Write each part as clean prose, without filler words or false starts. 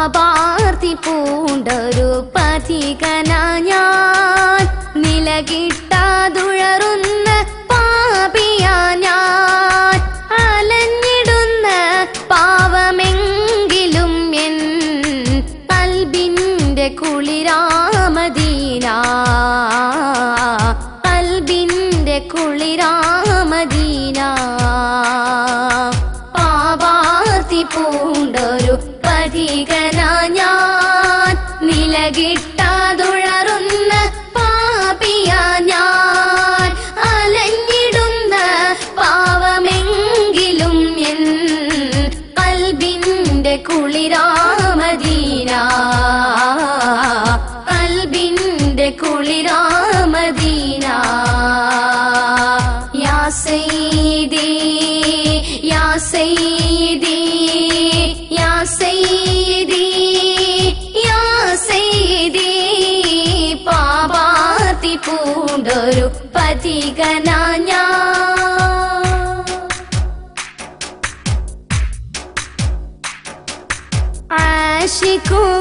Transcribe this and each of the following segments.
പാപാർത്തി പൂണ്ടൊരു പഥികനാ ഞാൻ, നിലകിട്ടാതുഴറുന്ന പാപിയാ ഞാൻ. അലഞ്ഞിടുന്ന പാവമെങ്കിലും എൻ കൽബിന്റെ കുളിരാമദീന, കൽബിന്റെ കുളിരാമദീന. പാപാർത്തി പൂണ്ടൊരു പഥികനാ ഞാൻ, നിലകിട്ടാതുഴറുന്ന പാപിയാ ഞാൻ. അലഞ്ഞിടുന്ന പാവമെങ്കിലും എൻ കൽബിന്റെ കുളിരാമദീന, കൽബിന്റെ കുളിരാമദീന. യാ സയ്യിദി യാ സയ്യിദി യാ സയ്യിദി യാ സയ്യിദി, പാപാർത്തി പൂണ്ടൊരു പഥികനാ ഞാൻ.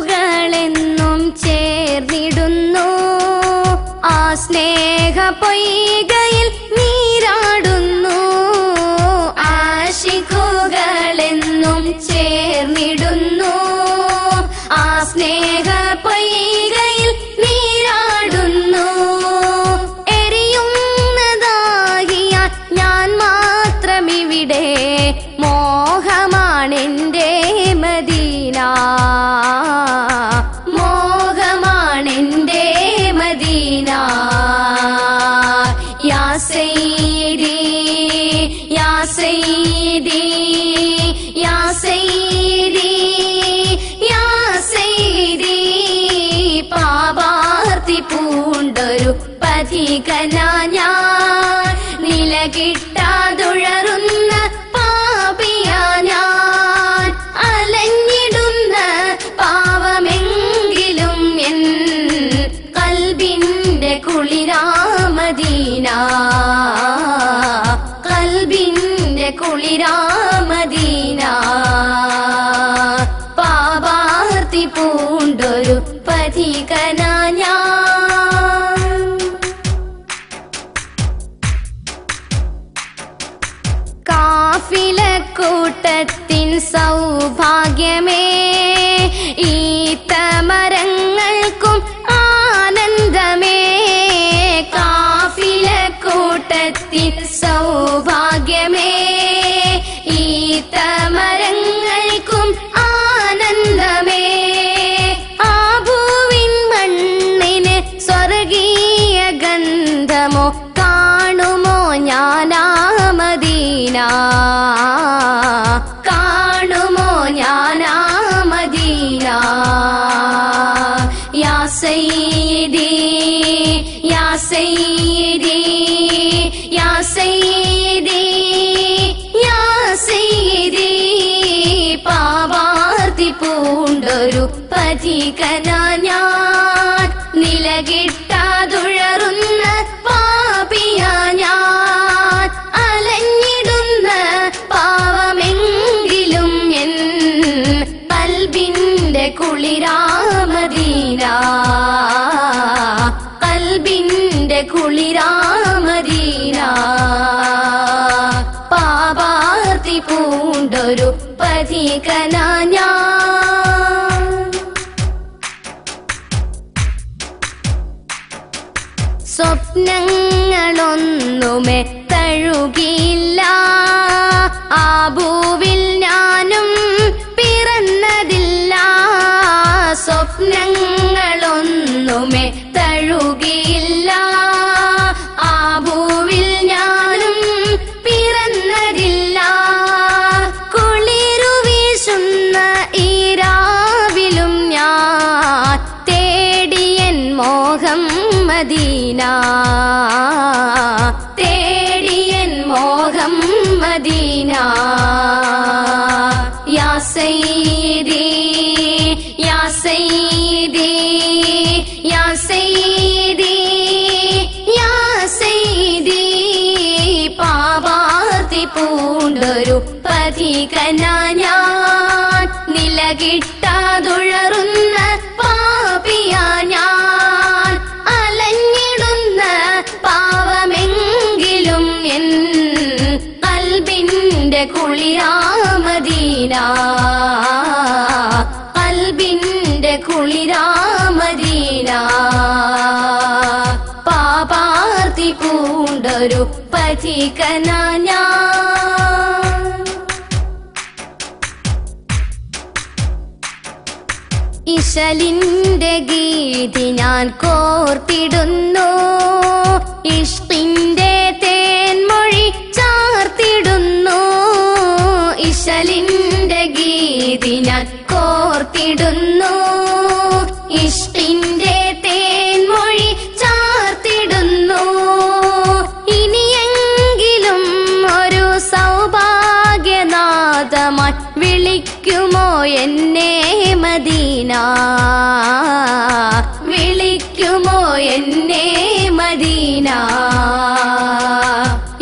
ആശിക്കുകളെന്നും ചേർന്നിടുന്നു ആ സ്നേഹ പൊയ്കയിൽ നീരാടുന്നു. ആശിക്കുകളെന്നും ചേർന്നിടുന്നു ആ സ്നേഹ പൊയ്കയിൽ നീരാടുന്നു. എരിയുന്നതാകിയാൽ ഞാൻ മാത്രമിവിടെ, മോഹമാണെന്റെ മദീന, മോഹമാണെന്റെ മദീന. യാ സയ്യിദി യാ സയ്യിദി യാ സയ്യിദി യാ സയ്യിദി, പാപാർത്തി പൂണ്ടൊരു പഥികനാ ഞാൻ, നിലകിട്ടാതുഴറുന്ന പാപിയാ ഞാൻ. അലഞ്ഞിടുന്ന പാവമെങ്കിലും എൻ കൽബിന്റെ കുളിരാമദീന, കൽബിന്റെ കുളിരാമദീന. പാപാർത്തി പൂണ്ടൊരു പഥികനാ ഞാൻ. കാഫിലക്കൂട്ടത്തിൻ സൗഭാഗ്യമേ, ഈ തമരങ്ങൾക്കും ആനന്ദമേ. കാഫിലക്കൂട്ടത്തിൻ സൗഭാഗ്യമേ, ഈ തമരങ്ങൾക്കും ആനന്ദമേ. ആ ഭൂവിൻ മണ്ണിന് സ്വർഗീയ ഗന്ധമോ കാണുമോ ഞാനാ മദീന, കാണുമോ ഞാനാ മദീന. യാ സയ്യിദി യാ സയ്യിദി യാ സയ്യിദി യാ സയ്യിദി, പാപാർത്തി പൂണ്ടൊരു പഥികനാ ഞാൻ, നിലകിട്ടാതുഴറുന്ന പാപിയാ ഞാൻ. അലഞ്ഞിടുന്ന പാവമെങ്കിലും എൻ കൽബിന്റെ കുളിരാമദീന, കൽബിന്റെ കുളിരാമദീന. പാപാർത്തി പൂണ്ടൊരു പഥികനാ ഞാൻ. സ്വപ്നങ്ങളൊന്നുമേ തഴുകിയില്ല ആ ഭൂവിൽ ഞാനും പിറന്നതില്ല. സ്വപ്നങ്ങളൊന്നുമേ തഴുകിയില്ല ആ ഭൂവിൽ ഞാനും പിറന്നതില്ല. കുളിരു വീശുന്ന ഈ രാവിലും ഞാൻ തേടിയൻ മോഹം മദീന, തേടിയൻ മോഹം മദീന. യാ സയ്യിദി യാ സയ്യിദി യാ സയ്യിദി യാ സയ്യിദി, പാപാർത്തി പൂണ്ടൊരു പഥികനാ ഞാൻ, നിലകിട്ടാതുഴ പൂണ്ടൊരു പഥികനാ ഞാൻ. ഇശലിന്റെ ഗീതി ഞാൻ കോർത്തിടുന്നു, ഇഷ്കിന്റെ തേൻമൊഴി ചാർത്തിടുന്നു. ഇശലിന്റെ ഗീതി ഞാൻ കോർത്തിടുന്നു, ഇഷ്കിന്റെ തേൻമൊഴി ചാർത്തിടുന്നു. ഇനിയെങ്കിലും ഒരു സൗഭാഗ്യനാദമായി വിളിക്കുമോ എന്നെ മദീന, വിളിക്കുമോ എന്നെ മദീന.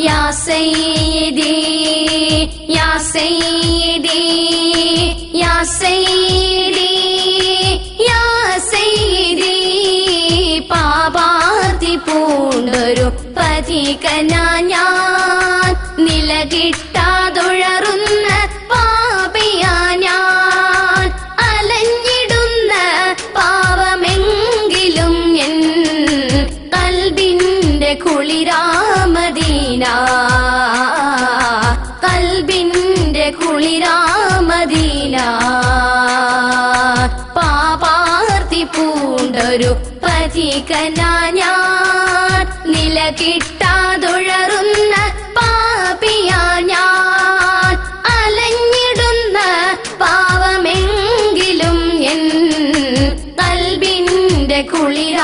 യാ സയ്യിദി യാ സയ്യിദി യാ സയ്യിദി യാ സയ്യിദി. പാപാർത്തി പൂണ്ടൊരു പഥികനാ ഞാൻ, നിലകിട്ടാതുഴറുന്ന പാപിയാ ഞാൻ. അലഞ്ഞിടുന്ന പാവമെങ്കിലും എൻ കൽബിന്റെ കുളിരാ മദീന, കൽബിന്റെ കുളിരാ മദീന. പാപാർത്തി പൂണ്ടൊരു പഥികനാ ഞാൻ, നിലകിട്ടാതുഴറുന്ന പാപിയാ ഞാൻ. അലഞ്ഞിടുന്ന പാവമെങ്കിലും എൻ കൽബിന്റെ കുളിര